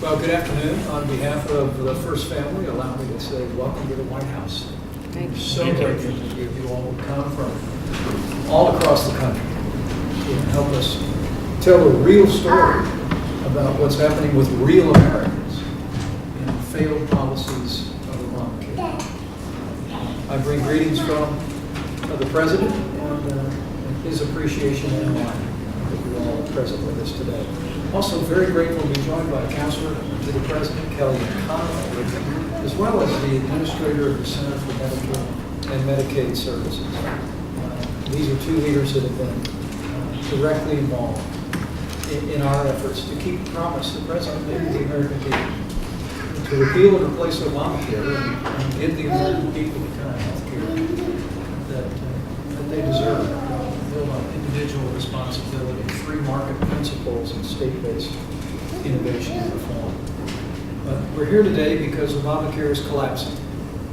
Well, good afternoon. On behalf of the First Family, allow me to say welcome to the White House. Thank you. So grateful that you all come from all across the country to help us tell a real story about what's happening with real Americans and failed policies of Obamacare. I bring greetings from the President and his appreciation and honor that you all are present with us today. Also very grateful to be joined by a counselor to the President, Kelly McConnell, as well as the administrator of the Center for Medicare and Medicaid Services. These are two leaders that have been directly involved in our efforts to keep the promise the President made to the American people to repeal and replace Obamacare and give the American people the kind of health care that they deserve, build on individual responsibility, free market principles, and state-based innovation and reform. But we're here today because Obamacare is collapsing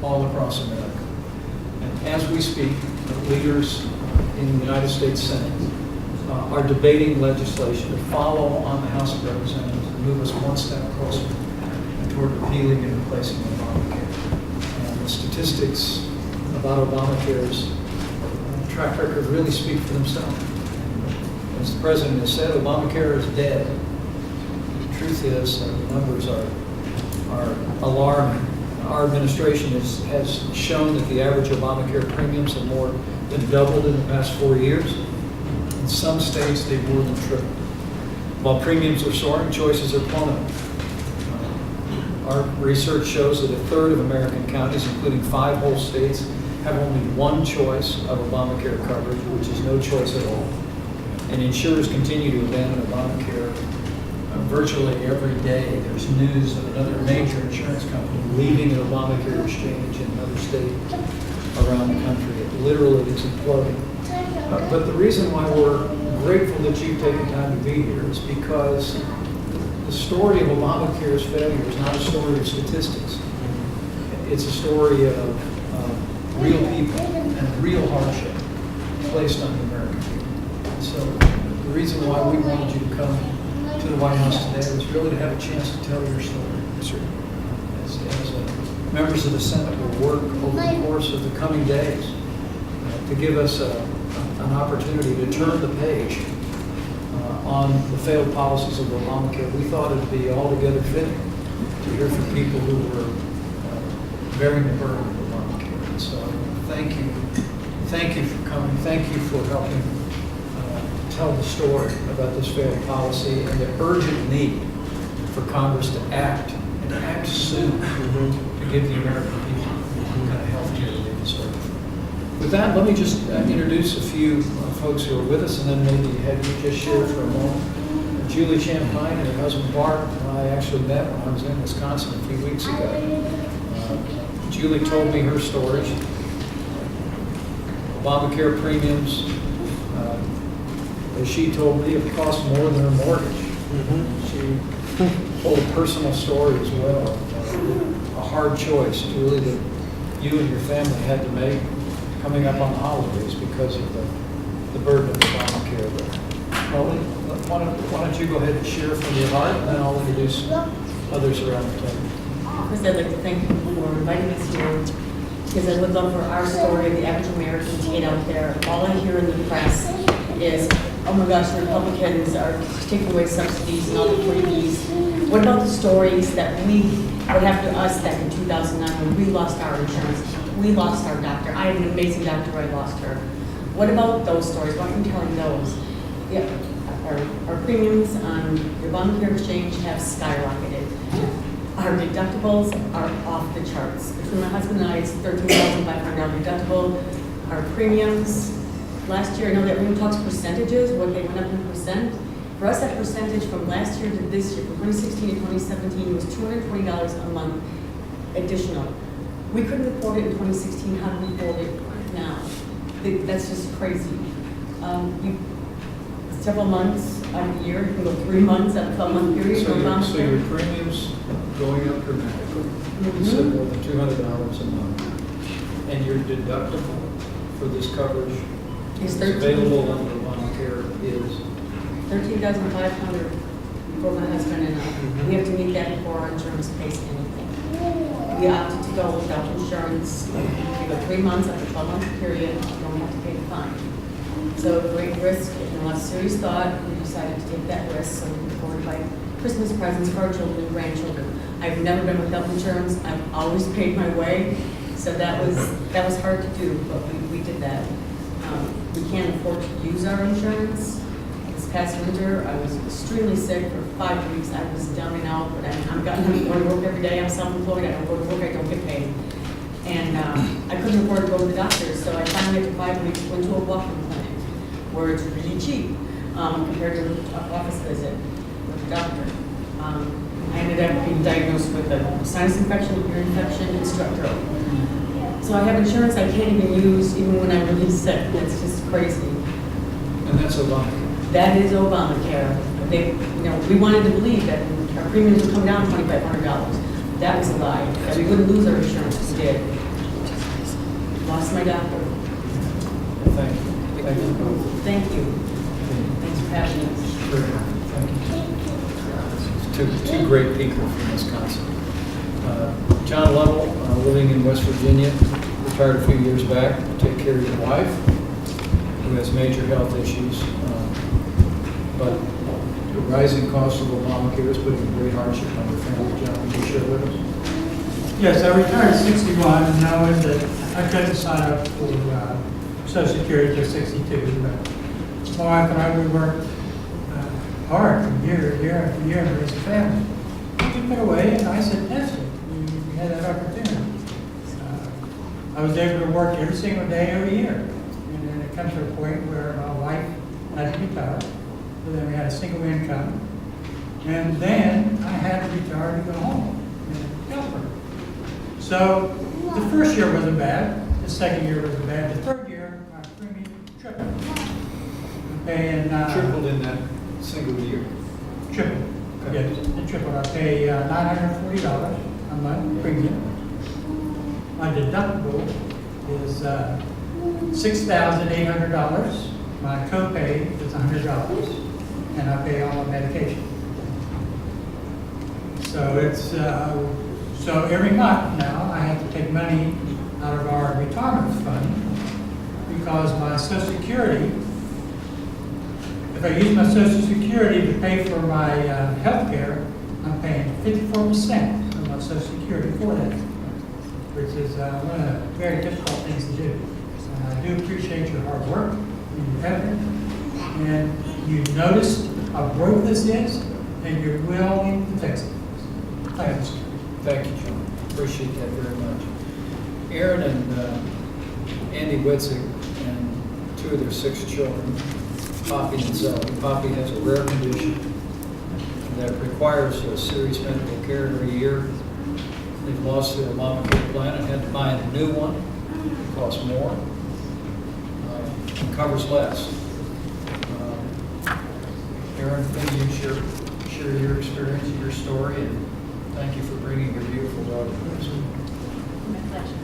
all across America. And as we speak, leaders in the United States Senate are debating legislation to follow on the House of Representatives and move us one step closer toward repealing and replacing Obamacare. And the statistics about Obamacare's track record really speak for themselves. As the President has said, Obamacare is dead. The truth is, the numbers are alarming. Our administration has shown that the average Obamacare premiums have more than doubled in the past 4 years. In some states, they've more than tripled. While premiums are soaring, choices are plummeting. Our research shows that a third of American counties, including 5 whole states, have only one choice of Obamacare coverage, which is no choice at all. And insurers continue to abandon Obamacare. Virtually every day there's news of another major insurance company leaving an Obamacare exchange in another state around the country. It literally is imploding. But the reason why we're grateful that you've taken time to be here is because the story of Obamacare's failure is not a story of statistics. It's a story of real people and real hardship placed on the American people. And so the reason why we wanted you to come to the White House today was really to have a chance to tell your story. Sure. As members of the Senate will work over the course of the coming days to give us an opportunity to turn the page on the failed policies of Obamacare. We thought it would be altogether fitting to hear from people who were bearing the burden of Obamacare. So thank you for coming. Thank you for helping tell the story about this failed policy and the urgent need for Congress to act and to act soon to give the American people the kind of health care that they deserve. With that, let me just introduce a few folks who are with us, and then maybe have you just share for a moment. Julie Champagne and her husband Bart and I actually met when I was in Wisconsin a few weeks ago. Julie told me her story. Obamacare premiums, as she told me, it cost more than her mortgage. She told a personal story as well, a hard choice, Julie, that you and your family had to make coming up on the holidays because of the burden of Obamacare. Molly, why don't you go ahead and share from your heart, and then I'll introduce others around the table. First, I'd like to thank you for inviting us here, because I would love for our story of the average American to get out there. All I hear in the press is, oh my gosh, the Republicans are taking away subsidies and all the freebies. What about the stories that what happened to us back in 2009 when we lost our insurance? We lost our doctor. I had an amazing doctor, I lost her. What about those stories? Why aren't you telling those? Yeah, our premiums on the Obamacare exchange have skyrocketed. Our deductibles are off the charts. Between my husband and I, it's $13,500 deductible. Our premiums, last year, I know that everyone talks percentages, what they went up in percent. For us, that percentage from last year to this year, from 2016 to 2017, was $220 a month additional. We couldn't afford it in 2016, how do we afford it now? That's just crazy. Several months out of the year, you can go 3 months out of a 12-month period. So your premiums going up dramatically. You said more than $200 a month. And your deductible for this coverage is available under Obamacare is $13,500 for my husband and I. We have to meet that before our insurance pays anything. We opted to go without insurance. We go 3 months after a 12-month period, you don't have to pay the fine. So great risk, and a lot of serious thought, we decided to take that risk, so we can afford to buy Christmas presents for our children and grandchildren. I've never been without insurance. I've always paid my way, so that was hard to do, but we did that. We can't afford to use our insurance. This past winter, I was extremely sick for 5 weeks. I was down and out, but I'm going to work every day. I'm self-employed. I don't go to work. I don't get paid. And I couldn't afford to go to the doctor, so I finally, after 5 weeks, went to a walk-in clinic where it's really cheap compared to an office visit with the doctor. I ended up being diagnosed with a sinus infection, ear infection, and strep throat. So I have insurance I can't even use even when I'm really sick. It's just crazy. And that's Obamacare. That is Obamacare. We wanted to believe that our premiums would come down $2,500. That was a lie. That we wouldn't lose our insurance. We did. Lost my doctor. Thank you. Thank you both. Thank you. Thanks for having us. Thank you. Two great people from Wisconsin. John Lovell, living in West Virginia, retired a few years back to take care of your wife, who has major health issues. But the rising cost of Obamacare is putting great hardship on your family. John, will you share with us? Yes, I retired at 61, and knowing that I couldn't sign up for Social Security till 62. But my wife and I, we worked hard from year after year to raise a family. We took it away, and I said, yes, we had that opportunity. I was able to work every single day, every year. And then it comes to a point where my wife had to retire. So then we had a single income. And then I had to retire to go home and help her. So the first year wasn't bad. The second year wasn't bad. The third year, my premium tripled. I'm paying Tripled in that single year. tripled. Okay. Yes, it tripled. I pay $940 a month premium. My deductible is $6,800. My copay is $100, and I pay all my medication. So it's so every month now I have to take money out of our retirement fund because my Social Security. If I use my Social Security to pay for my health care, I'm paying 54% of my Social Security for that, which is one of the very difficult things to do. And I do appreciate your hard work and your effort, and you noticed how broke this is, and you're willing to fix it. Thanks. Thank you, John. Appreciate that very much. Aaron and Andy Witzig and 2 of their 6 children, Poppy and Sally. Poppy has a rare condition that requires a serious medical care every year. They've lost their Obamacare plan and had to buy a new one. It costs more and covers less. Aaron, maybe you share your experience and your story, and thank you for bringing your beautiful daughter to us. My pleasure.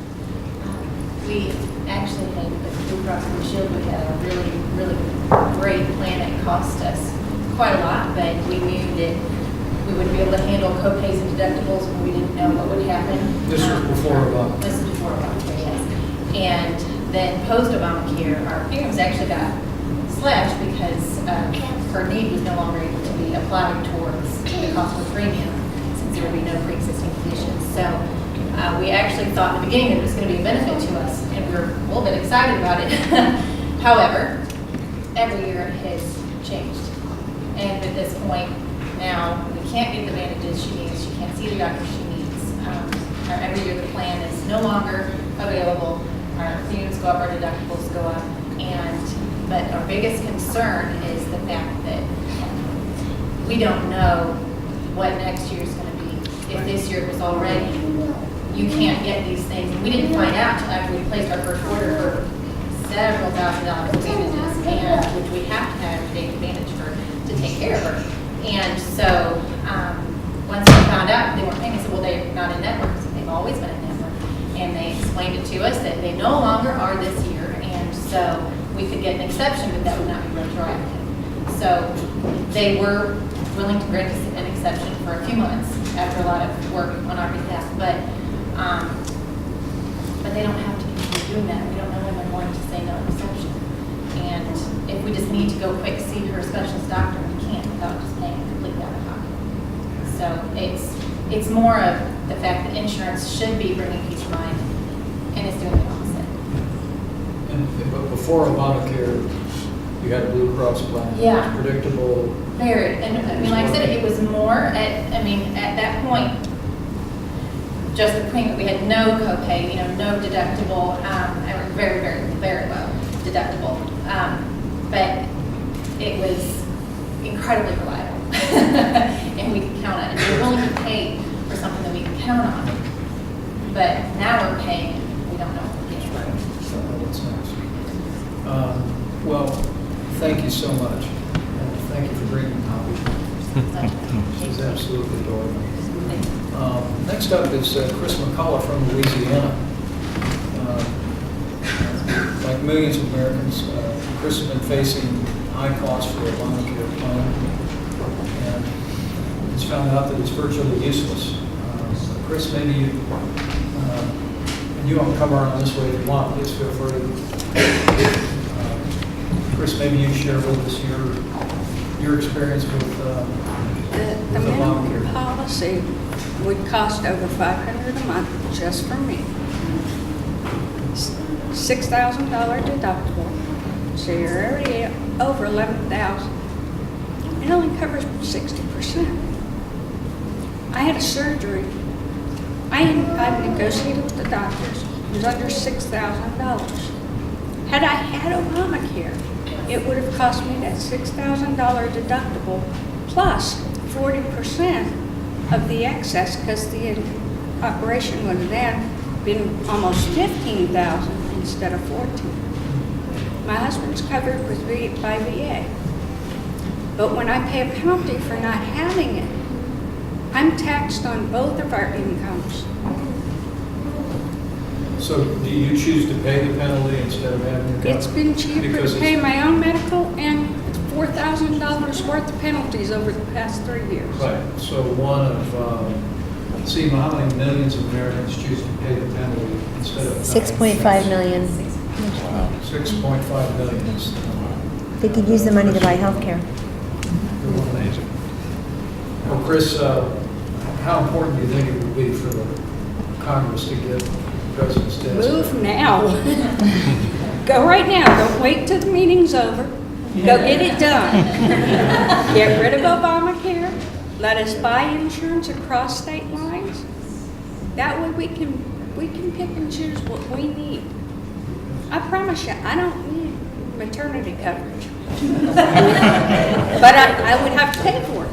We actually had Blue Cross Blue Shield. We had a really, really great plan. It cost us quite a lot, but we knew that we would be able to handle co-pays and deductibles when we didn't know what would happen. This was before Obamacare. This was before Obamacare, yes. And then post-Obamacare, our premiums actually got slashed because her need was no longer able to be applied towards the cost of the premium since there would be no pre-existing conditions. So we actually thought in the beginning that it was going to be a benefit to us, and we were a little bit excited about it. However, every year it has changed. And at this point, now we can't get the bandages she needs. She can't see the doctor she needs. Every year the plan is no longer available. Our premiums go up, our deductibles go up. But our biggest concern is the fact that we don't know what next year is going to be. If this year was already, you can't get these things. And we didn't find out until after we placed our first order for several $1,000s of bandages, and which we have to have to take advantage to take care of her. And so once we found out they weren't paying, I said, well, they're not in network. So they've always been in network. And they explained it to us that they no longer are this year. And so we could get an exception, but that would not be retroactive. So they were willing to grant us an exception exception for a few months after a lot of work on our behalf, but they don't have to continue doing that. We don't know when they're going to say no exception. And if we just need to go quick see her specialist doctor, we can't without just paying completely out of pocket. So it's more of the fact that insurance should be bringing peace of mind, and it's doing the opposite. But before Obamacare, you had a Blue Cross plan. Yeah. It was predictable. Very, and I mean, like I said, it was more at that point, just the premium, we had no copay, no deductible, very, very, very low deductible. But it was incredibly reliable. And we could count on it. We were willing to pay for something that we could count on. But now we're paying, and we don't know what we're getting. Right. So what's next? Well, thank you so much. And thank you for bringing Holly. She's absolutely adorable. Next up is Chris McCullough from Louisiana. Like millions of Americans, Chris has been facing high costs for a Obamacare plan, and he's found out that it's virtually useless. Chris, maybe you, and you want to come around this way if you want, please feel free. Chris, maybe you share with us your experience with The minimum Obamacare. policy would cost over $500 a month just for me. $6,000 deductible, so you're already over $11,000. It only covers 60%. I had a surgery. I negotiated with the doctors. It was under $6,000. Had I had Obamacare, it would have cost me that $6,000 deductible plus 40% of the excess, because the operation would have then been almost $15,000 instead of $14,000. My husband's covered by VA. But when I pay a penalty for not having it, I'm taxed on both of our incomes. So do you choose to pay the penalty instead of having it? It's been cheaper to pay my own medical and $4,000 worth of penalties over the past 3 years. Right, so one of, Seema, how many millions of Americans choose to pay the penalty instead of? 6.5 million. 6.5 million. is- They could use the money to buy healthcare. Amazing. Well, Chris, how important do you think it would be for the Congress to get the president's desk? Move now. Go right now. Don't wait till the meeting's over. Go get it done. Get rid of Obamacare. Let us buy insurance across state lines. That way we can pick and choose what we need. I promise you, I don't need maternity coverage. But I would have to pay for it.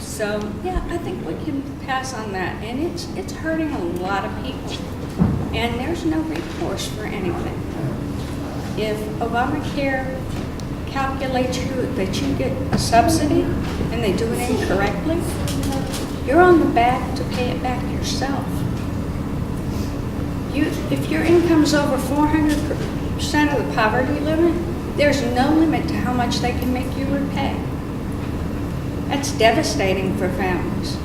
So, yeah, I think we can pass on that. And it's hurting a lot of people. And there's no recourse for anything. If Obamacare calculates that you get a subsidy and they do it incorrectly, you're on the back to pay it back yourself. If your income's over 400% of the poverty limit, there's no limit to how much they can make you repay. That's devastating for families.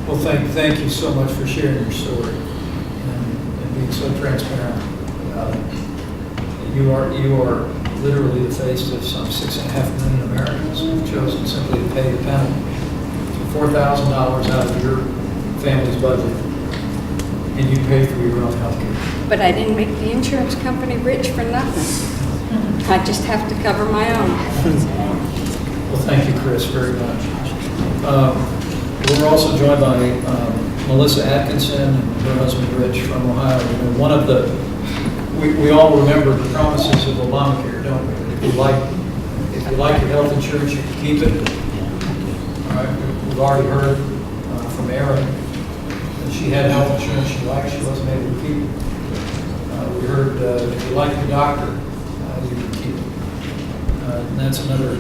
Well, thank you so much for sharing your story and being so transparent about it. You are literally the face of some 6.5 million Americans who've chosen simply to pay the penalty. So $4,000 out of your family's budget, and you pay for your own health care. But I didn't make the insurance company rich for nothing. I just have to cover my own. Well, thank you, Chris, very much. We're also joined by Melissa Atkinson and her husband Rich from Ohio. You know, one of the we all remember the promises of Obamacare, don't we? If you like your health insurance, you can keep it. All right, we've already heard from Erin that she had health insurance she liked, she wasn't able to keep it. We heard if you like your doctor, you can keep it. And that's another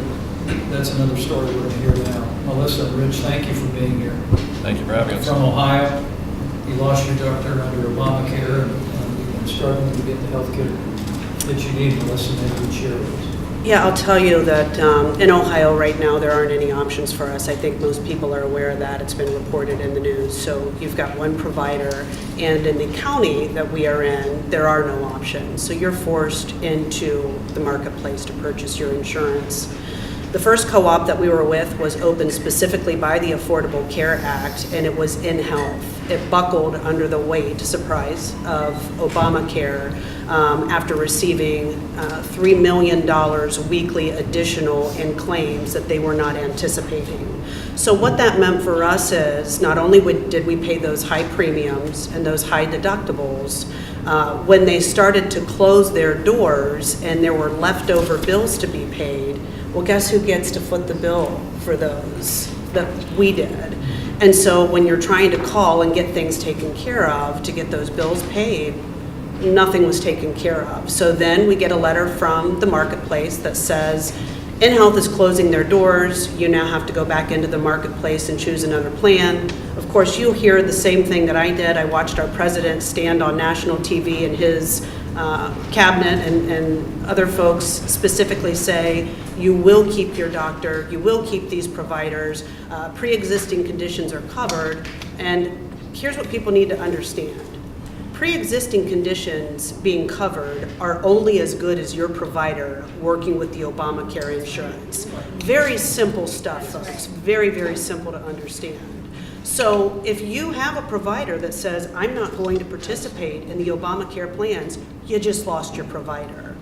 story we're going to hear now. Melissa and Rich, thank you for being here. Thank you for having us. From Ohio, you lost your doctor under Obamacare, and you've been struggling to get the health care that you need. Melissa, maybe you'd share with us. Yeah, I'll tell you that in Ohio right now, there aren't any options for us. I think most people are aware of that. It's been reported in the news. So you've got one provider, and in the county that we are in, there are no options. So you're forced into the marketplace to purchase your insurance. The first co-op that we were with was opened specifically by the Affordable Care Act, and it was in health. It buckled under the weight, surprise, of Obamacare after receiving $3 million weekly additional in claims that they were not anticipating. So what that meant for us is not only did we pay those high premiums and those high deductibles, when they started to close their doors and there were leftover bills to be paid, well, guess who gets to foot the bill for those? That we did. And so when you're trying to call and get things taken care of to get those bills paid, nothing was taken care of. So then we get a letter from the marketplace that says, InHealth is closing their doors. You now have to go back into the marketplace and choose another plan. Of course, you hear the same thing that I did. I watched our president stand on national TV and his cabinet and other folks specifically say, you will keep your doctor, you will keep these providers, pre-existing conditions are covered. And here's what people need to understand. Pre-existing conditions being covered are only as good as your provider working with the Obamacare insurance. Very simple stuff, folks. Very, very simple to understand. So if you have a provider that says, I'm not going to participate in the Obamacare plans, you just lost your provider.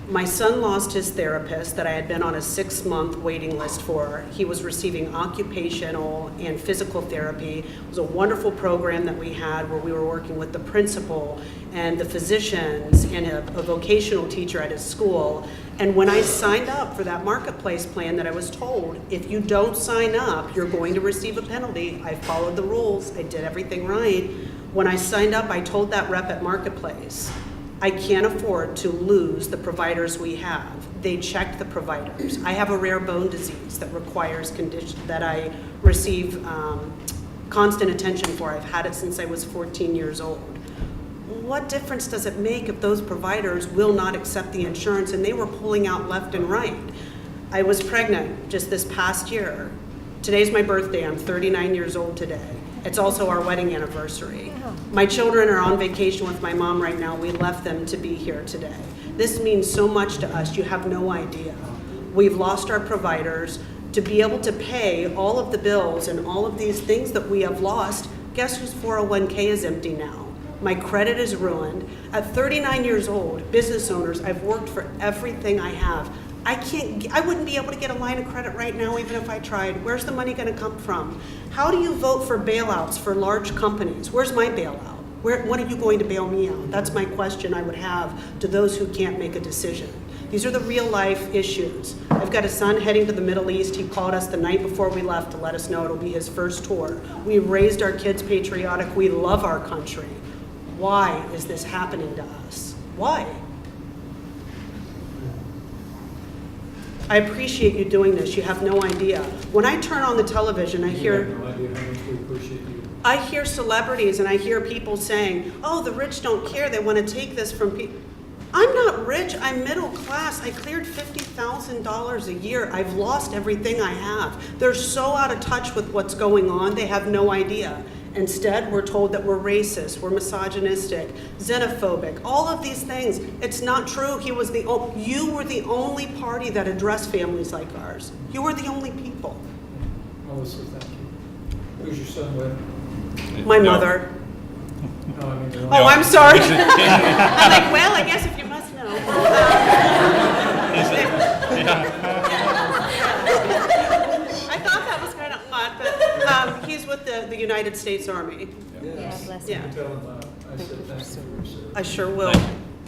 My son lost his therapist that I had been on a 6-month waiting list for. He was receiving occupational and physical therapy. It was a wonderful program that we had where we were working with the principal and the physicians and a vocational teacher at his school. And when I signed up for that marketplace plan that I was told, if you don't sign up, you're going to receive a penalty. I followed the rules. I did everything right. When I signed up, I told that rep at Marketplace, I can't afford to lose the providers we have. They checked the providers. I have a rare bone disease that requires condition that I receive constant attention for. I've had it since I was 14 years old. What difference does it make if those providers will not accept the insurance and they were pulling out left and right? I was pregnant just this past year. Today's my birthday. I'm 39 years old today. It's also our wedding anniversary. My children are on vacation with my mom right now. We left them to be here today. This means so much to us. You have no idea. We've lost our providers. To be able to pay all of the bills and all of these things that we have lost, guess whose 401k is empty now? My credit is ruined. At 39 years old, business owners, I've worked for everything I have. I wouldn't be able to get a line of credit right now even if I tried. Where's the money gonna come from? How do you vote for bailouts for large companies? Where's my bailout? When are you going to bail me out? That's my question I would have to those who can't make a decision. These are the real life issues. I've got a son heading to the Middle East. He called us the night before we left to let us know it'll be his first tour. We raised our kids patriotic. We love our country. Why is this happening to us? Why? I appreciate you doing this. You have no idea. When I turn on the television, I hear... You have no idea how much we appreciate you. I hear celebrities and I hear people saying, oh, the rich don't care. They want to take this from people. I'm not rich. I'm middle class. I cleared $50,000 a year. I've lost everything I have. They're so out of touch with what's going on, they have no idea. Instead, we're told that we're racist, we're misogynistic, xenophobic, all of these things. It's not true. You were the only party that addressed families like ours. You were the only people. Melissa, thank you. Who's your son with? My mother. No, I mean, they're Oh, I'm sorry. I'm like, well, I guess if you must know. I thought that was kind of odd, but he's with the United States Army. Yes. bless Yeah. You tell him I said thank you for your service. I sure will.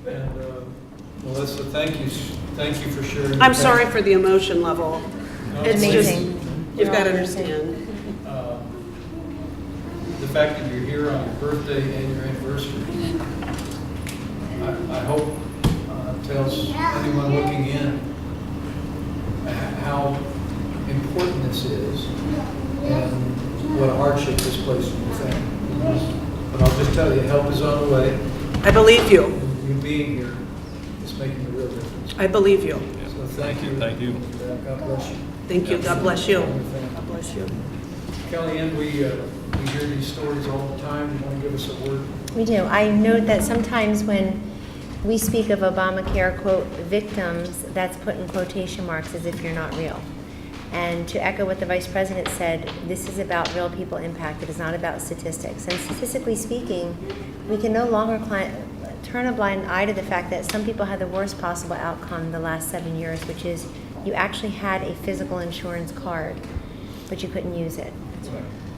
And Melissa, thank you for sharing. I'm sorry for the emotion level. No, It's Amazing. just, you've got to understand. The fact that you're here on your birthday and your anniversary, I hope tells anyone looking in how important this is and what a hardship this place will face. But I'll just tell you, help is on the way. I believe you. And you being here is making a real difference. I believe you. So Thank you. Thank you. And, God bless you. Thank you, God bless you. God God bless you. Kellyanne, we hear these stories all the time. You want to give us a word? We do. I note that sometimes when we speak of Obamacare, quote, victims, that's put in quotation marks as if you're not real. And to echo what the Vice President said, this is about real people impacted. It's not about statistics. And statistically speaking, we can no longer turn a blind eye to the fact that some people had the worst possible outcome in the last 7 years, which is you actually had a physical insurance card, but you couldn't use it.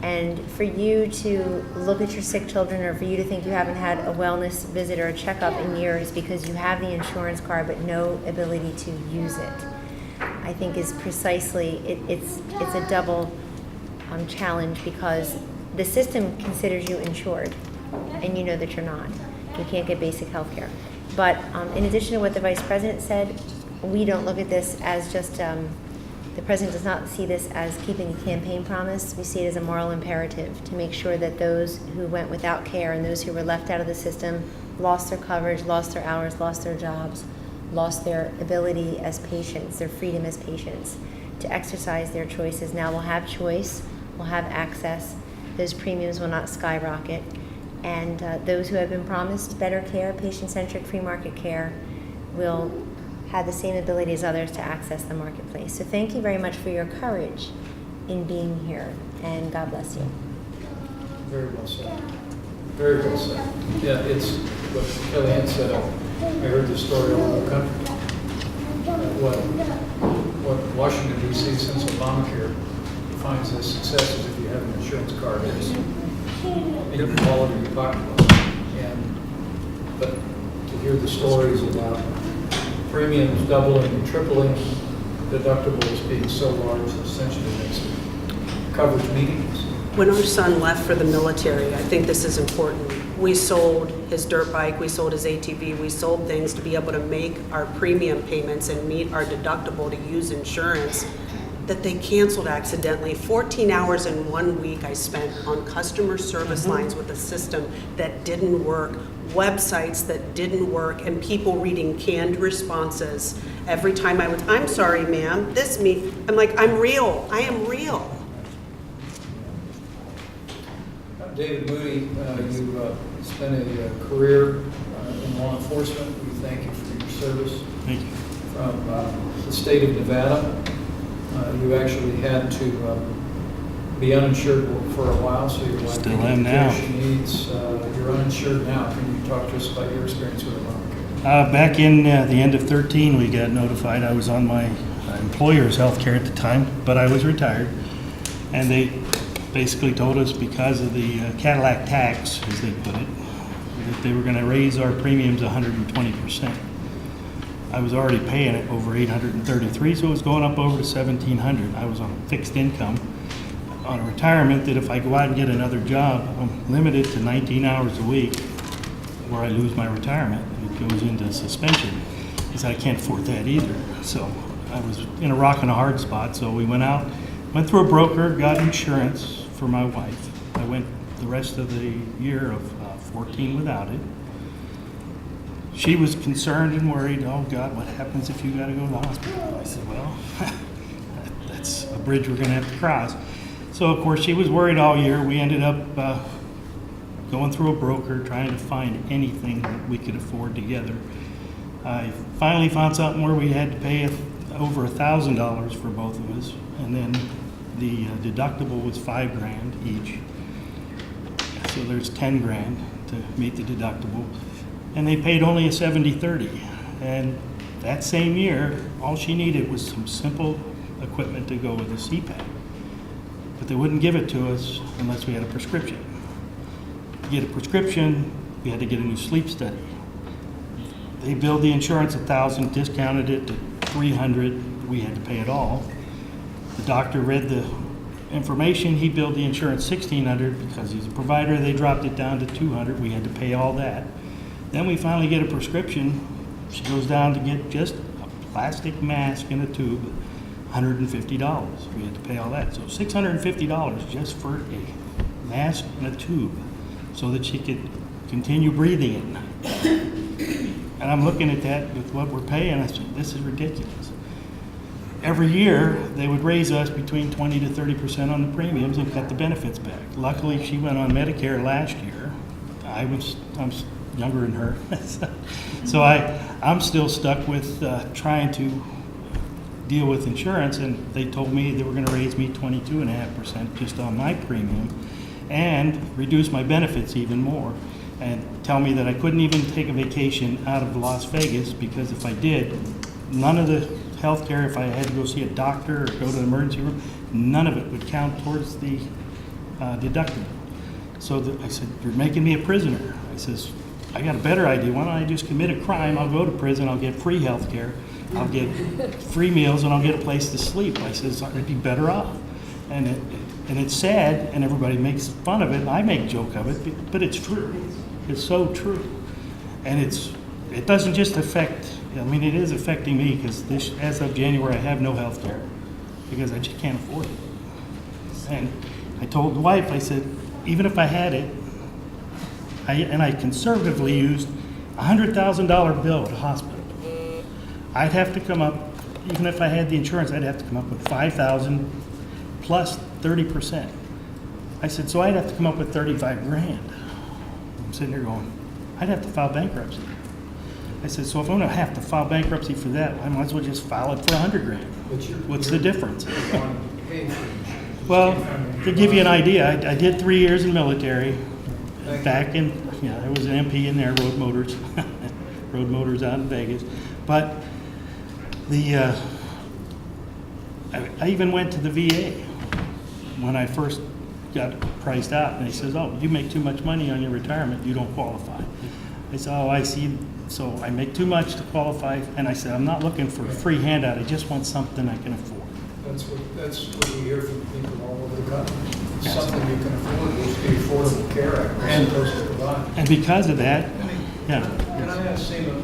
And for you to look at your sick children, or for you to think you haven't had a wellness visit or a checkup in years because you have the insurance card but no ability to use it, I think is precisely, it's a double challenge, because the system considers you insured and you know that you're not. You can't get basic health care. But in addition to what the Vice President said, we don't look at this as just, the President does not see this as keeping a campaign promise. We see it as a moral imperative to make sure that those who went without care and those who were left out of the system lost their coverage, lost their hours, lost their jobs, lost their ability as patients, their freedom as patients to exercise their choices. Now we'll have choice, we'll have access, those premiums will not skyrocket, and those who have been promised better care, patient-centric free market care, will have the same ability as others to access the marketplace. So thank you very much for your courage in being here, and God bless you. Very well said. Very well said. Yeah, it's what Kellyanne said. I heard the story all over the country. What Washington, D.C., since Obamacare defines as success is if you have an insurance card, it's inequality you're talking about. But to hear the stories about premiums doubling and tripling, deductibles being so large, essentially makes coverage meaningless. When our son left for the military, I think this is important. We sold his dirt bike, we sold his ATV, we sold things to be able to make our premium payments and meet our deductible to use insurance that they canceled accidentally. 14 hours in 1 week I spent on customer service lines with a system that didn't work, websites that didn't work, and people reading canned responses. Every time I'm sorry, ma'am, this me, I'm like, I'm real, I am real. David Moody, you spent a career in law enforcement. We thank you for your service. Thank you. From the state of Nevada, you actually had to be uninsured for a while, so your wife Still am now. needs. You're uninsured now. Can you talk to us about your experience with Obamacare? Back in the end of 13, we got notified. I was on my employer's health care at the time, but I was retired. And they basically told us because of the Cadillac tax, as they put it, that they were going to raise our premiums 120%. I was already paying it over $833, so it was going up over to $1,700. I was on fixed income on a retirement that if I go out and get another job, I'm limited to 19 hours a week where I lose my retirement. It goes into suspension because I can't afford that either. So I was in a rock and a hard spot. So we went through a broker, got insurance for my wife. I went the rest of the year of 14 without it. She was concerned and worried, oh God, what happens if you got to go to the hospital? I said, well, that's a bridge we're going to have to cross. So of course she was worried all year. We ended up going through a broker, trying to find anything that we could afford together. I finally found something where we had to pay over $1,000 for both of us, and then the deductible was $5,000 each. So there's $10,000 to meet the deductible. And they paid only a 70/30. And that same year, all she needed was some simple equipment to go with a CPAP. But they wouldn't give it to us unless we had a prescription. To get a prescription, we had to get a new sleep study. They billed the insurance $1,000, discounted it to $300. We had to pay it all. The doctor read the information. He billed the insurance $1,600 because he's a provider. They dropped it down to $200. We had to pay all that. Then we finally get a prescription. She goes down to get just a plastic mask in a tube, $150. We had to pay all that. So $650 just for a mask and a tube so that she could continue breathing at night. And I'm looking at that with what we're paying. I said, this is ridiculous. every year, they would raise us between 20 to 30% on the premiums and cut the benefits back. Luckily, she went on Medicare last year. I'm younger than her. So I'm still stuck with trying to deal with insurance, and they told me they were going to raise me 22.5% just on my premium and reduce my benefits even more, and tell me that I couldn't even take a vacation out of Las Vegas because if I did, none of the health care, if I had to go see a doctor or go to the emergency room, none of it would count towards the deductible. So I said, you're making me a prisoner. I says, I got a better idea. Why don't I just commit a crime? I'll go to prison. I'll get free health care. I'll get free meals, and I'll get a place to sleep. I says, I'd be better off. And it's sad, and everybody makes fun of it, and I make joke of it, but it's true. It's so true. And it doesn't just affect, I mean, it is affecting me because as of January, I have no health care because I just can't afford it. And I told the wife, I said, even if I had it, I conservatively used a $100,000 bill at a hospital. I'd have to come up, even if I had the insurance, I'd have to come up with $5,000 plus 30%. I said, so I'd have to come up with 35 grand. I'm sitting there going, I'd have to file bankruptcy. I said, so if I'm gonna have to file bankruptcy for that, I might as well just file it for 100 grand. What's the difference? Well, to give you an idea, I did 3 years in military. Back in, I was an MP in there, rode motors, rode motors out in Vegas. But I even went to the VA when I first got priced out, and they says, oh, you make too much money on your retirement, you don't qualify. I said, oh, I see, so I make too much to qualify, and I said, I'm not looking for a free handout, I just want something I can afford. That's what we hear from people all over the country. It's something you can afford, which the Affordable Care Act is supposed to provide. And because of that, yeah. Can I ask Seema,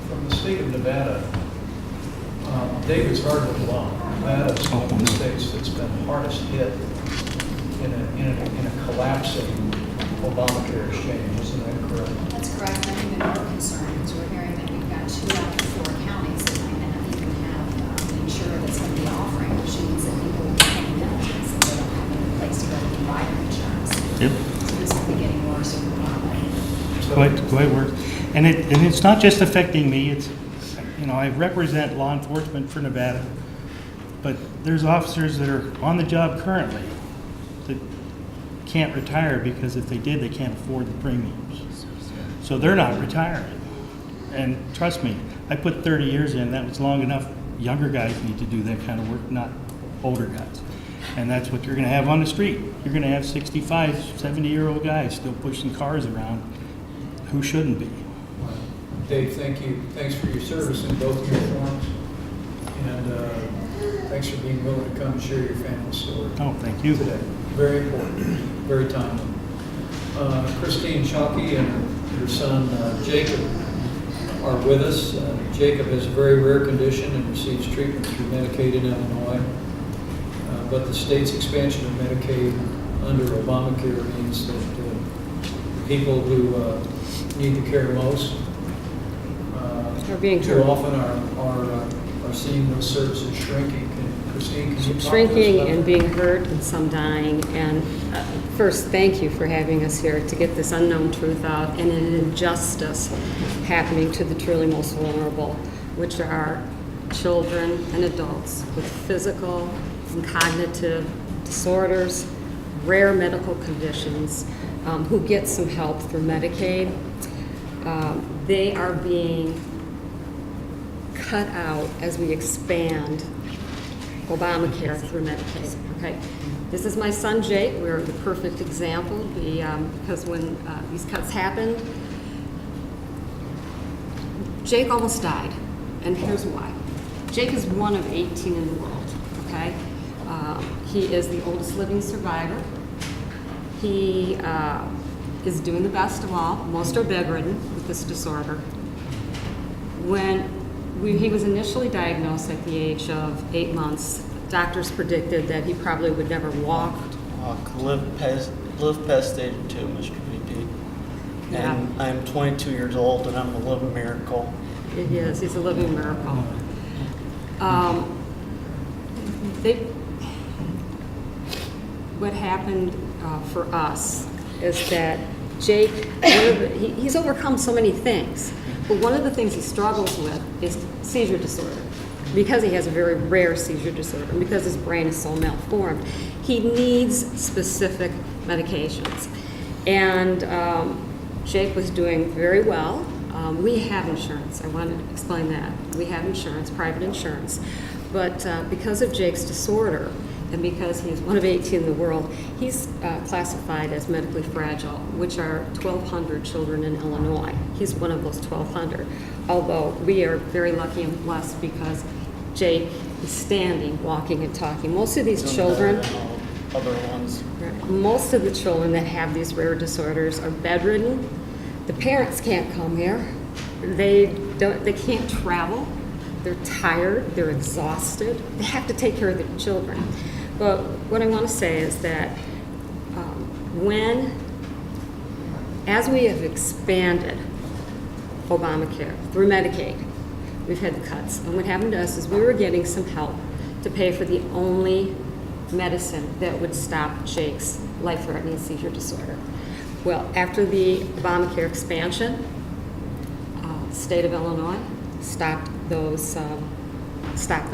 from the state of Nevada, David's hard with the law. Nevada is one of the states that's been hardest hit in a collapsing Obamacare exchange, isn't that correct? That's correct. I think that our concern is we're hearing that we've got 2 out of 4 counties that might not even have an insurer that's going to be offering, which means that people will be paying benefits and they don't have any place to go to buy their insurance. Yep. So this will be getting worse over time. Quite worse. And it's not just affecting me, it's, I represent law enforcement for Nevada, but there's officers that are on the job currently that can't retire because if they did, they can't afford the premiums. So they're not retiring. And trust me, I put 30 years in, that was long enough. Younger guys need to do that kind of work, not older guys. And that's what you're gonna have on the street. You're gonna have 65, 70-year-old guys still pushing cars around who shouldn't be. Dave, thank you. Thanks for your service in both uniforms. And thanks for being willing to come and share your family story. Oh, thank you. Today. Very important, very timely. Christine Chalky and her son Jacob are with us. Jacob has a very rare condition and receives treatment through Medicaid in Illinois. But the state's expansion of Medicaid under Obamacare means that people who need the care most are being too often are seeing those services shrinking. Christine, can you talk to us shrinking about and that? being hurt and some dying. And first, thank you for having us here to get this unknown truth out and an injustice happening to the truly most vulnerable, which are children and adults with physical and cognitive disorders, rare medical conditions, who get some help through Medicaid. They are being cut out as we expand Obamacare through Medicaid. Okay, this is my son Jake. We're the perfect example because when these cuts happened, Jake almost died, and here's why. Jake is one of 18 in the world. Okay, he is the oldest living survivor. He is doing the best of all. Most are bedridden with this disorder. When he was initially diagnosed at the age of 8 months, doctors predicted that he probably would never walk. Could live past stage 2, Mr. VP. Yeah. And I'm 22 years old and I'm a living miracle. He is. He's a living miracle. what happened for us is that Jake, he's overcome so many things, but one of the things he struggles with is seizure disorder. Because he has a very rare seizure disorder, and because his brain is so malformed, he needs specific medications. And Jake was doing very well. We have insurance. I want to explain that. We have insurance, private insurance. But because of Jake's disorder, and because he's one of 18 in the world, he's classified as medically fragile, which are 1,200 children in Illinois. He's one of those 1,200. Although we are very lucky and blessed because Jake is standing, walking, and talking. Most of these children, Other ones. most of the children that have these rare disorders are bedridden. The parents can't come here. They can't travel. They're tired. They're exhausted. They have to take care of their children. But what I want to say is that as we have expanded Obamacare through Medicaid, we've had cuts. And what happened to us is we were getting some help to pay for the only medicine that would stop Jake's life-threatening seizure disorder. Well, after the Obamacare expansion, the state of Illinois stopped the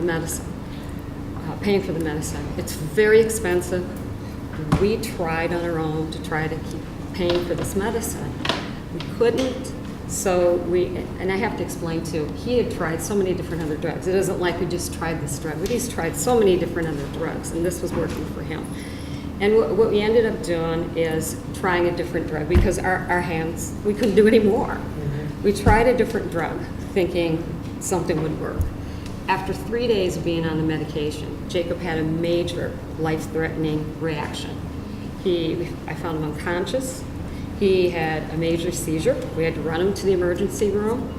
medicine, paying for the medicine. It's very expensive. We tried on our own to try to keep paying for this medicine. We couldn't. So and I have to explain too, he had tried so many different other drugs. It isn't like we just tried this drug, but he's tried so many different other drugs, and this was working for him. And what we ended up doing is trying a different drug because our hands, we couldn't do any more. We tried a different drug thinking something would work. After 3 days of being on the medication, Jacob had a major life-threatening reaction. I found him unconscious. He had a major seizure. We had to run him to the emergency room.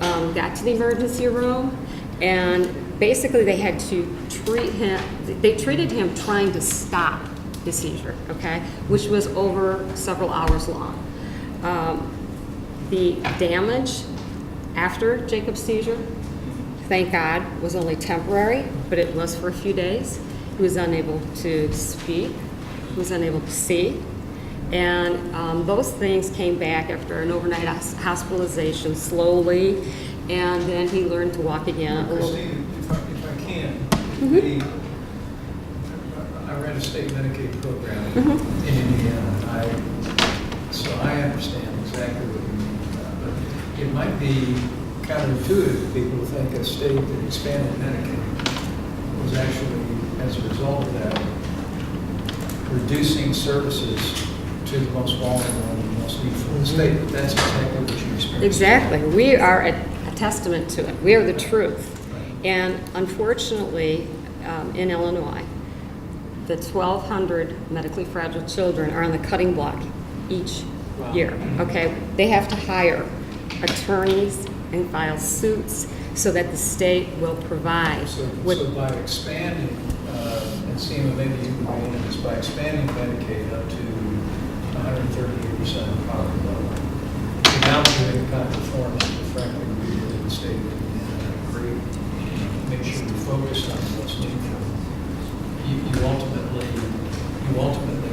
Got to the emergency room, and basically they had to treat him. They treated him trying to stop the seizure, okay, which was over several hours long. The damage after Jacob's seizure, thank God, was only temporary, but it was for a few days. He was unable to speak. He was unable to see. And those things came back after an overnight hospitalization slowly, and then he learned to walk again. Christine, if I can, I ran a state Medicaid program in Indiana, so I understand exactly what you mean. But it might be counterintuitive to people to think a state that expanded Medicaid was actually, as a result of that, reducing services to the most vulnerable and the most needful in the state. But that's exactly what you experienced. Exactly. We are a testament to it. We are the truth. And unfortunately, in Illinois, the 1,200 medically fragile children are on the cutting block each year. Okay, they have to hire attorneys and file suits so that the state will provide. So by expanding, and Seema, maybe you can weigh in on this, by expanding Medicaid up to 138% of poverty level, you're now doing the kind of performance that frankly we did in the state of Indiana. I agree. Make sure you're focused on what's needful. You ultimately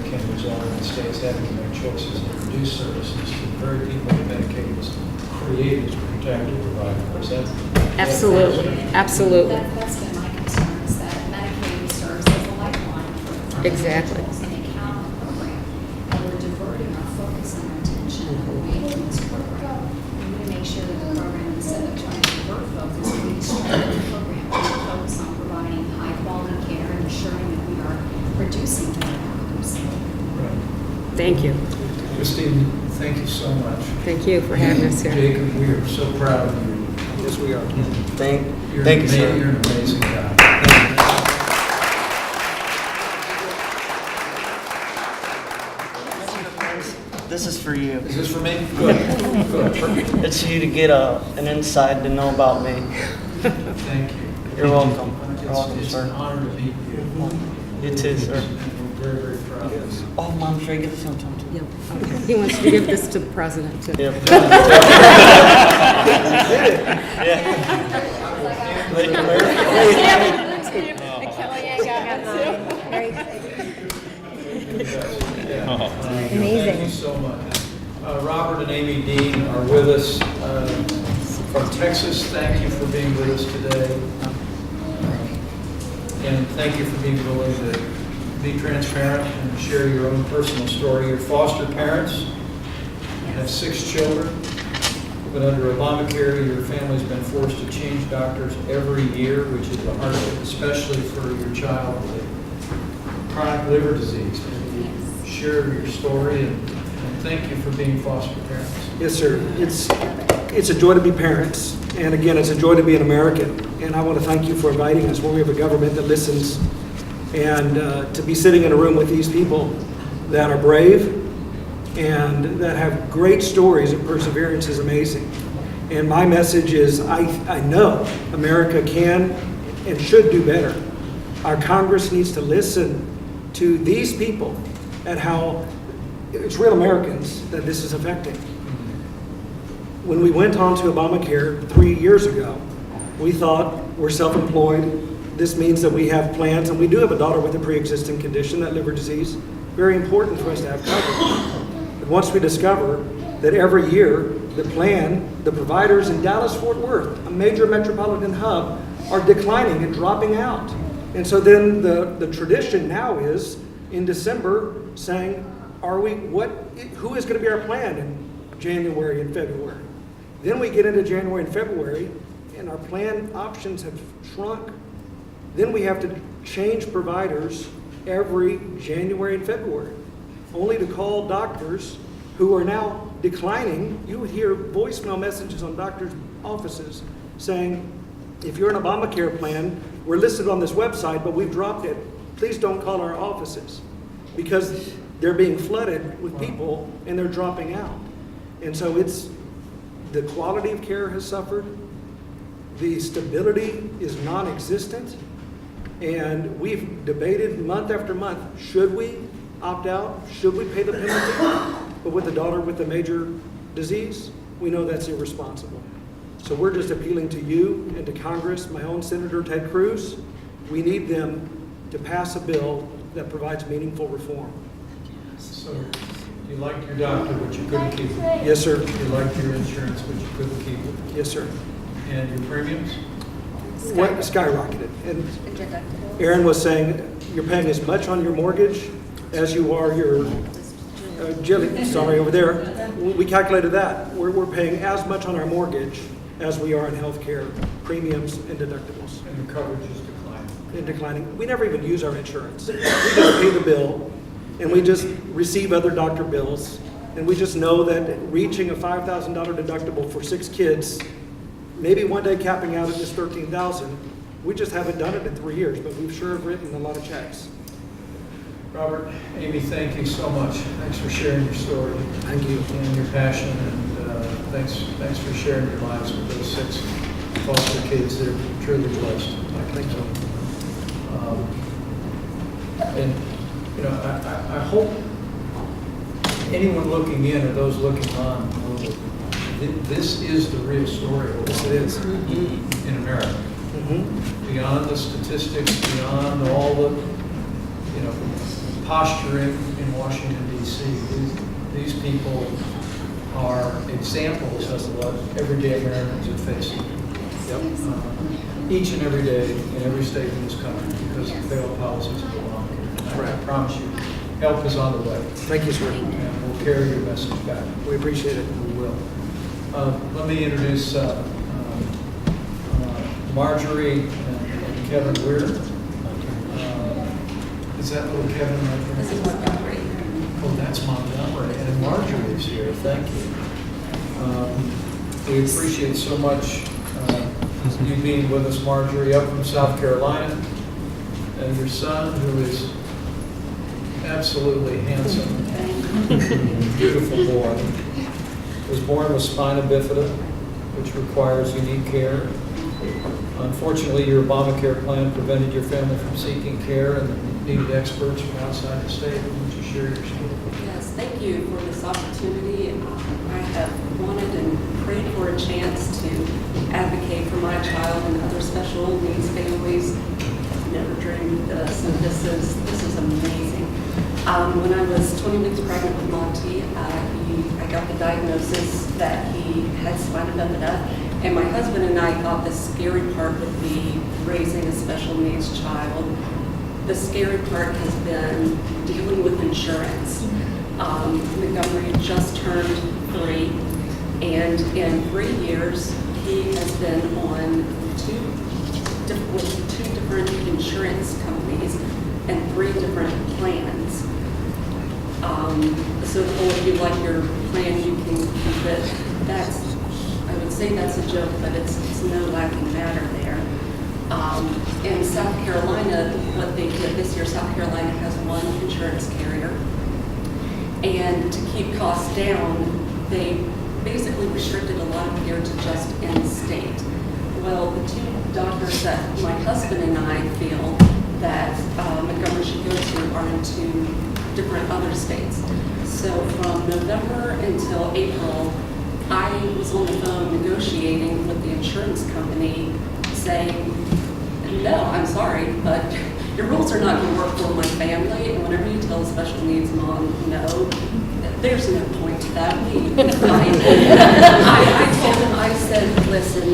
can result in the states having to make choices and reduce services to the very people that Medicaid was created to protect and provide for. Is that Absolutely. Absolutely. That's been my concern, is that Medicaid serves as a lifeline for Exactly. individuals in a county program, and we're diverting our focus and our attention away from this program. We need to make sure that the program, instead of trying to divert focus, we need to strengthen the program to focus on providing high quality care and ensuring that we are reducing the outcomes. Thank you. Christine, thank you so much. Thank you for having us here. Jacob, we are so proud of you. Yes, we are. Thank you, You're sir. an amazing guy. This is for you. Is this for me? Good. Good. It's you to get an inside to know about me. Thank you. You're welcome. You're welcome, It's sir. an honor to meet you. You too, sir. And we're very, very proud of you. Oh, Mom, should I get this on time too? Yep. Okay. He wants to give this to the president too. Yep. Yeah. Make America great. Kellyanne got Thank you Amazing. so much. Robert and Amy Dean are with us from Texas. Thank you for being with us today. And thank you for being willing to be transparent and share your own personal story. You're foster parents. You have 6 children. But under Obamacare, your family's been forced to change doctors every year, which is a hardship, especially for your child with chronic liver disease. Share your story and thank you for being foster parents. Yes, sir. It's a joy to be parents, and again, it's a joy to be an American. And I want to thank you for inviting us, where we have a government that listens, and to be sitting in a room with these people that are brave and that have great stories of perseverance is amazing. And my message is, I know America can and should do better. Our Congress needs to listen to these people and how it's real Americans that this is affecting. When we went on to Obamacare 3 years ago, we thought we're self-employed. This means that we have plans, and we do have a daughter with a pre-existing condition, that liver disease. Very important for us to have coverage. But once we discover that every year the providers in Dallas-Fort Worth, a major metropolitan hub, are declining and dropping out. And so then the tradition now is in December saying, who is going to be our plan in January and February? Then we get into January and February, and our plan options have shrunk. Then we have to change providers every January and February, only to call doctors who are now declining. You would hear voicemail messages on doctors' offices saying, if you're an Obamacare plan, we're listed on this website, but we've dropped it. Please don't call our offices, because they're being flooded with people and they're dropping out. And so the quality of care has suffered. The stability is non-existent. And we've debated month after month, should we opt out? Should we pay the penalty? But with a daughter with a major disease, we know that's irresponsible. So we're just appealing to you and to Congress, my own Senator Ted Cruz. We need them to pass a bill that provides meaningful reform. So you liked your doctor, but you couldn't keep it. Yes, sir. You liked your insurance, but you couldn't keep it. Yes, sir. And your premiums? What skyrocketed. And Aaron was saying, you're paying as much on your mortgage as you are your over there. We calculated that. We're paying as much on our mortgage as we are in health care premiums and deductibles. And the coverage is declining. And declining. We never even use our insurance. We just pay the bill, and we just receive other doctor bills, and we just know that reaching a $5,000 deductible for 6 kids, maybe one day capping out at just $13,000, we just haven't done it in 3 years, but we've sure written a lot of checks. Robert, Amy, thank you so much. Thanks for sharing your story. Thank you. And your passion, and thanks for sharing your lives with those 6 foster kids. They're truly blessed. Thank you. And you know, I hope anyone looking in or those looking on know that this is the real story of what it is in America. Mm-hmm. Beyond the statistics, beyond all the posturing in Washington, D.C., these people are examples of what everyday Americans are facing. Yep. Each and every day in every state in this country because of failed policies of Obamacare. I promise you, help is on the way. Thank you, sir. And we'll carry your message back. We appreciate it. We will. Let me introduce Marjorie and Kevin Weir. Is that little Kevin right there? This is Montgomery. Oh, that's Montgomery. And Marjorie's here. Thank you. We appreciate so much you being with us, Marjorie, up from South Carolina. And your son, who is absolutely handsome, beautiful boy, was born with spina bifida, which requires unique care. Unfortunately, your Obamacare plan prevented your family from seeking care and needed experts from outside the state. Would you share your story? Yes, thank you for this opportunity. I have wanted and prayed for a chance to advocate for my child and other special needs families never dreamed of this, and this is amazing. When I was 20 weeks pregnant with Monty, I got the diagnosis that he had spina bifida, and my husband and I thought the scary part would be raising a special needs child. The scary part has been dealing with insurance. Montgomery just turned 3, and in 3 years, he has been on with 2 different insurance companies and 3 different plans. So if you like your plan, you can keep it. I would say that's a joke, but it's no laughing matter there. In South Carolina, what they did this year, South Carolina has 1 insurance carrier. And to keep costs down, they basically restricted a lot of care to just in-state. Well, the 2 doctors that my husband and I feel that Montgomery should go to are in 2 different other states. So from November until April, I was on the phone negotiating with the insurance company saying, no, I'm sorry, but your rules are not going to work for my family, and whenever you tell a special needs mom no, there's no point to that. I told him, I said, listen,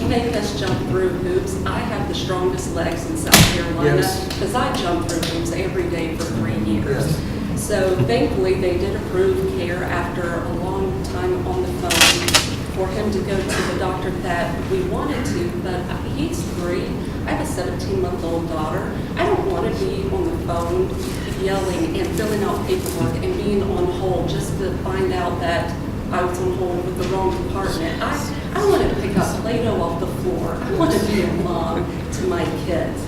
you make us jump through hoops. I have the strongest legs in South Carolina because I jump through hoops every day for 3 years. Yes. So thankfully, they did approve care after a long time on the phone for him to go to the doctor that we wanted to, but he's 3. I have a 17-month-old daughter. I don't want to be on the phone yelling and filling out paperwork and being on hold just to find out that I was on hold with the wrong department. I want to pick up Play-Doh off the floor. I want to be a mom to my kids.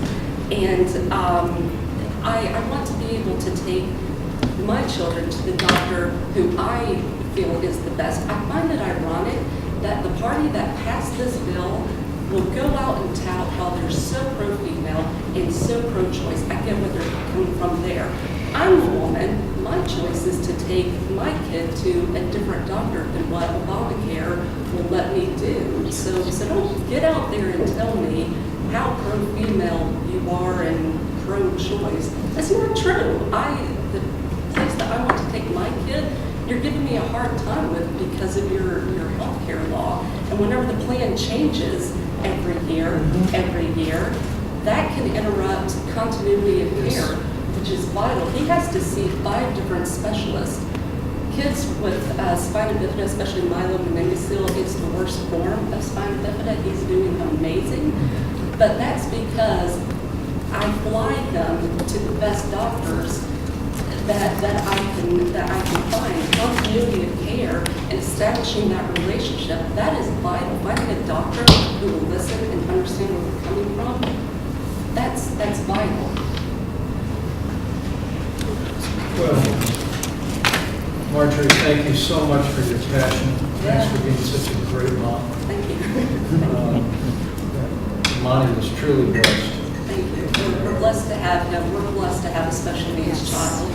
And I want to be able to take my children to the doctor who I feel is the best. I find it ironic that the party that passed this bill will go out and tout how they're so pro-female and so pro-choice. I get where they're coming from there. I'm a woman. My choice is to take my kid to a different doctor than what Obamacare will let me do. So don't get out there and tell me how pro-female you are and pro-choice. That's not true. The place that I want to take my kid, you're giving me a hard time with because of your health care law. And whenever the plan changes every year, that can interrupt continuity of care, which is vital. He has to see 5 different specialists. Kids with spina bifida, especially myelomeningocele, it's the worst form of spina bifida. He's doing amazing, but that's because I fly them to the best doctors that I can find. Continuity of care and establishing that relationship, that is vital. Finding a doctor who will listen and understand where we're coming from, that's vital. Well, Marjorie, thank you so much for your passion. Thanks for being such a great mom. Thank you. Monty was truly blessed. Thank you. We're blessed to have him. We're blessed to have a special needs child.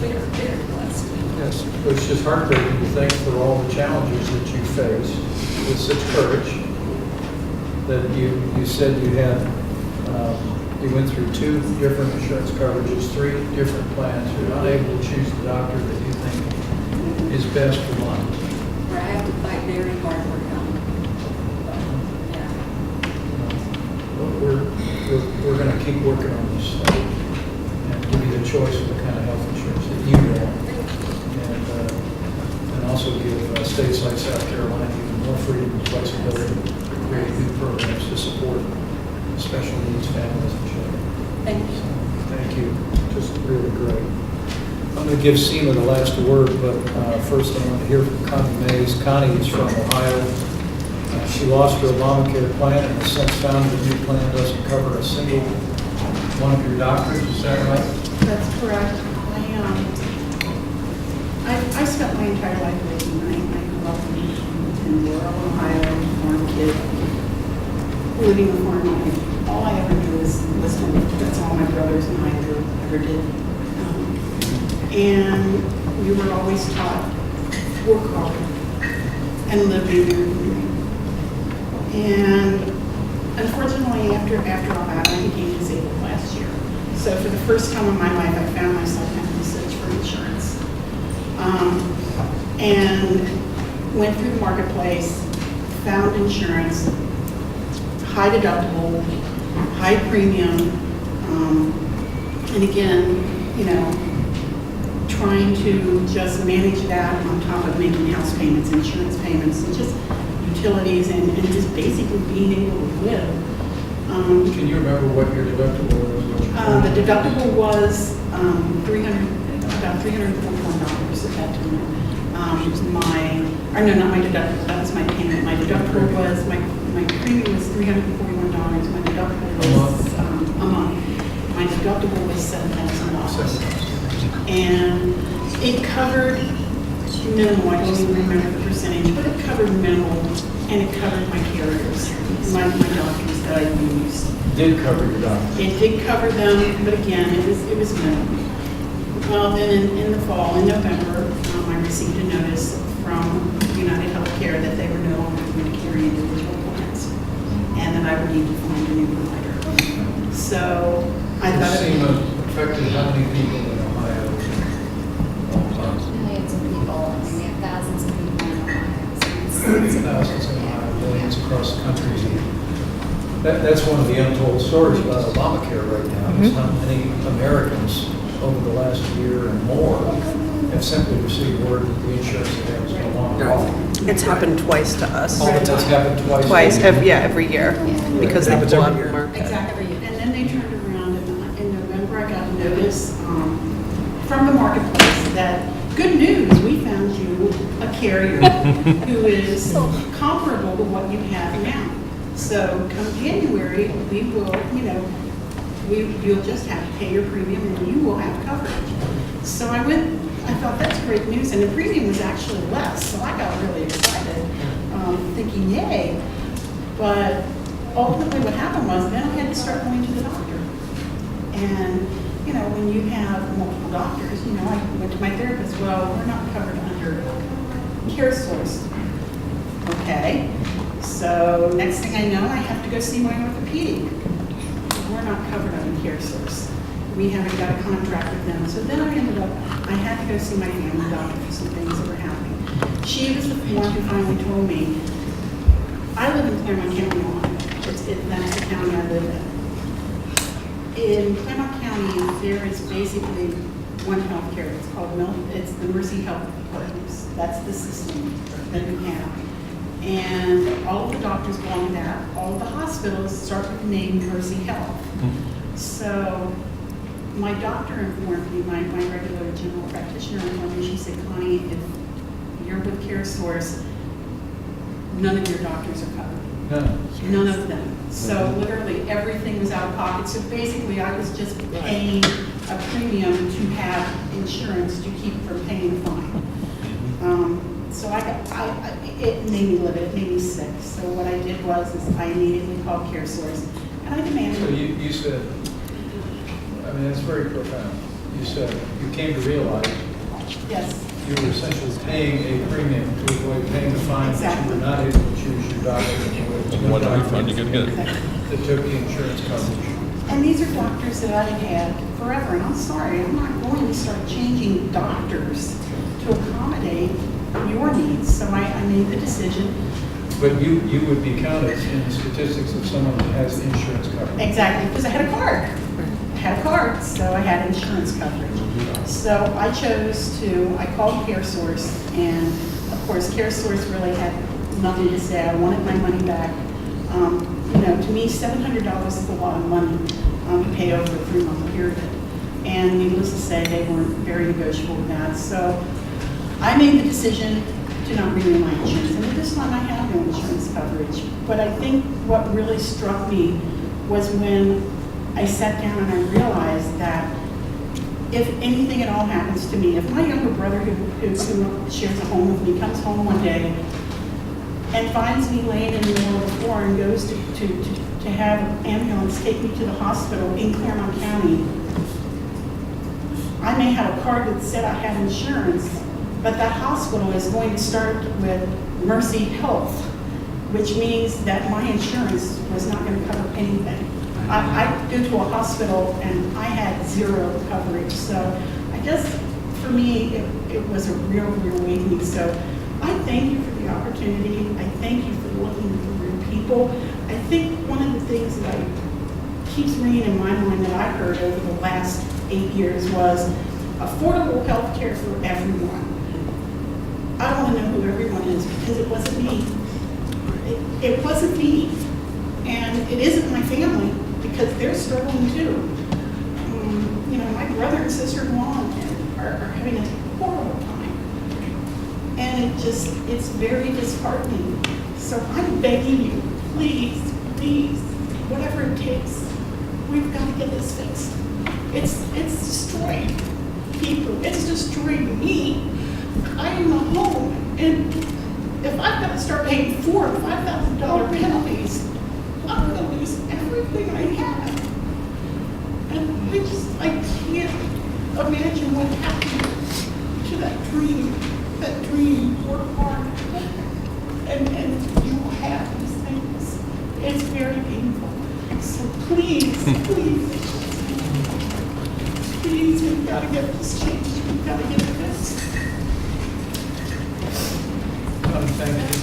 We are very blessed. Yes, it's just heartbreaking to think for all the challenges that you face with such courage that you said you had, you went through 2 different insurance coverages, 3 different plans. You're unable to choose the doctor that you think is best for Monty. Where I have to fight very hard for him. But we're going to keep working on this and give you the choice of the kind of health insurance that you want, and also give states like South Carolina even more freedom and flexibility to create new programs to support special needs families and children. Thank you. So, thank you. Just really great. I'm going to give Seema the last word, but first I want to hear from Connie Mays. Connie is from Ohio. She lost her Obamacare plan and has since found the new plan doesn't cover a single one of your doctors. Is that right? That's correct. I spent my entire life raising I grew up in rural Ohio, farm kid, living a farm life. All I ever do is listen. That's all my brothers and I ever did. And we were always taught, work hard and live the American dream. And unfortunately, after all that, I became disabled last year. So for the first time in my life, I found myself having to search for insurance. And went through the marketplace, found insurance, high deductible, high premium, and again, you know, trying to just manage that on top of making house payments, insurance payments, and just utilities, and just basically being able to live. Can you remember what your deductible was? The deductible was about $341 at that time. Not my deductible, that was my payment. My deductible was, my premium was $341. My deductible was a month. My deductible was $7,000. And it covered minimal, I don't even remember the percentage, but it covered minimal, and it covered my carriers, my doctors that I used. Did cover your doctor? It did cover them, but again, it was minimal. Well, then in the fall, in November, I received a notice from United Healthcare that they were no longer going to carry individual plans, and that I would need to find a new provider. So I thought CMS affected how many people in Ohio? Millions of people, I mean, we have thousands of people in Ohio. Thousands in Ohio, millions across the country. That's one of the untold stories about Obamacare right now, is how many Americans over the last year and more have simply received word that the insurance they have is no longer offered. It's happened twice to us. Oh, that's happened twice? Twice, every year, because they pull out the market. exactly. And then they turned around, and in November, I got a notice from the marketplace that, good news, we found you a carrier who is comparable to what you have now. So come January, we will, you'll just have to pay your premium and you will have coverage. So I thought that's great news, and the premium was actually less, so I got really excited, thinking, yay. But ultimately what happened was then I had to start going to the doctor. And, when you have multiple doctors, I went to my therapist, well, we're not covered under CareSource. Okay, so next thing I know, I have to go see my orthopedic. We're not covered under CareSource. We haven't got a contract with them. So then I had to go see my family doctor for some things that were happening. She was the one who finally told me, I live in Claremont County, Ohio. That's the county I live in. In Claremont County, there is basically one health care. It's the Mercy Health Partners. That's the system that we have. And all of the doctors belong to that. All of the hospitals start with the name Mercy Health. So my doctor informed me, my regular general practitioner informed me, she said, Connie, if you're with CareSource, none of your doctors are covered. None of them. So literally everything was out of pocket. So basically I was just paying a premium to have insurance to keep from paying the fine. So it made me livid, it made me sick. So what I did was I immediately called CareSource and I demanded. So you said, that's very profound. You said you came to realize yes, you were essentially paying a premium to avoid paying the fine, exactly. but you were not able to choose your doctor. What refund you gonna get? That took the insurance coverage. And these are doctors that I've had forever, and I'm sorry, I'm not going to start changing doctors to accommodate your needs. So I made the decision. But you would be counted in the statistics of someone that has insurance coverage. Exactly, because I had a card. So I had insurance coverage. So I called CareSource, and of course CareSource really had nothing to say. I wanted my money back. To me, $700 is a lot of money to pay over a 3-month period. And needless to say, they weren't very negotiable with that. So I made the decision to not renew my insurance. And at this time, I have no insurance coverage. But I think what really struck me was when I sat down and I realized that if anything at all happens to me, if my younger brother who shares a home with me comes home one day and finds me laying in the middle of the floor and goes to have an ambulance take me to the hospital in Claremont County, I may have a card that said I had insurance, but that hospital is going to start with Mercy Health. which means that my insurance was not going to cover anything. I go to a hospital and I had zero coverage, so I just, for me, it was a real awakening. So I thank you for the opportunity. I thank you for looking for real people. I think one of the things that keeps ringing in my mind that I heard over the last 8 years was affordable health care for everyone. I want to know who everyone is because it wasn't me. It wasn't me. And it isn't my family because they're struggling too. You know, my brother and sister-in-law are having a horrible time. And it's very disheartening. So I'm begging you, please, please, whatever it takes, we've got to get this fixed. It's destroying people. It's destroying me. I own a home, and if I've got to start paying $4,000 or $5,000 penalties, I'm going to lose everything I have. And I can't imagine what happened to that dream. That dream, work hard, and you will have these things. It's very painful. So please, please, we've got to get this changed. We've got to get it fixed. Thank you.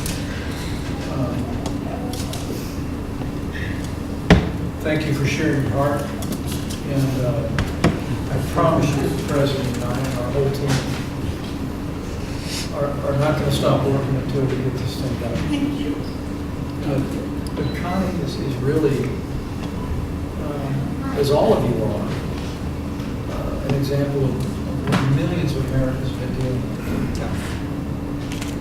Thank you for sharing your heart. And I promise you, the President and I and our whole team are not going to stop working until we get this thing done. Thank you. But Connie is really, as all of you are, an example of what millions of Americans have been dealing with.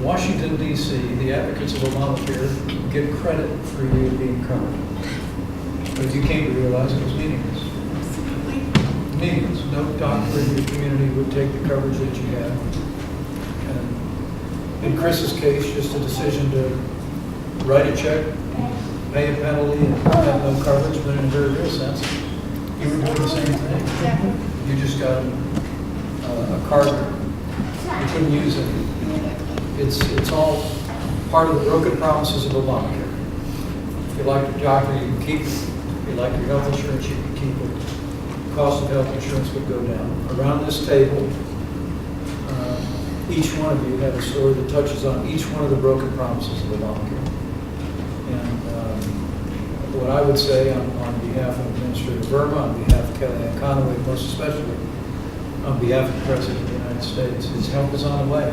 Washington, D.C., the advocates of Obamacare get credit for you being covered. But you came to realize it was meaningless. Meaningless. No doctor in your community would take the coverage that you had. And in Chris's case, just a decision to write a check, pay a penalty, and have no coverage, but in a very real sense, you were doing the same thing. Exactly. You just got a card you couldn't use it. It's all part of the broken promises of Obamacare. If you like your doctor, you can keep it. If you like your health insurance, you can keep it. The cost of health insurance would go down. Around this table, each one of you have a story that touches on each one of the broken promises of Obamacare. And what I would say on behalf of Administrator Verma, on behalf of Kellyanne Conway, most especially on behalf of the President of the United States, his help is on the way.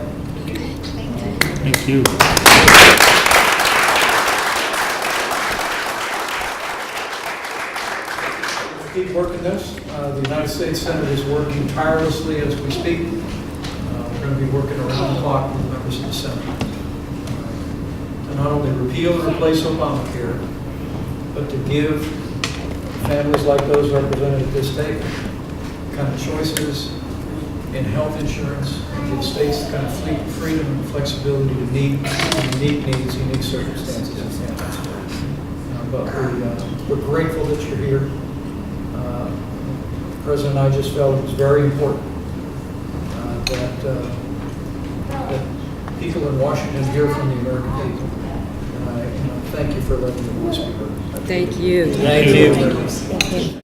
Thank you. Keep working this. The United States Senate is working tirelessly as we speak. We're going to be working around the clock with members of the Senate to not only repeal and replace Obamacare, but to give families like those represented at this table the kind of choices in health insurance, and give states the kind of freedom and flexibility to meet unique needs, unique circumstances and families. But we're grateful that you're here. The President and I just felt it was very important that people in Washington hear from the American people. And I thank you for letting your voice be heard. Thank you. Thank you.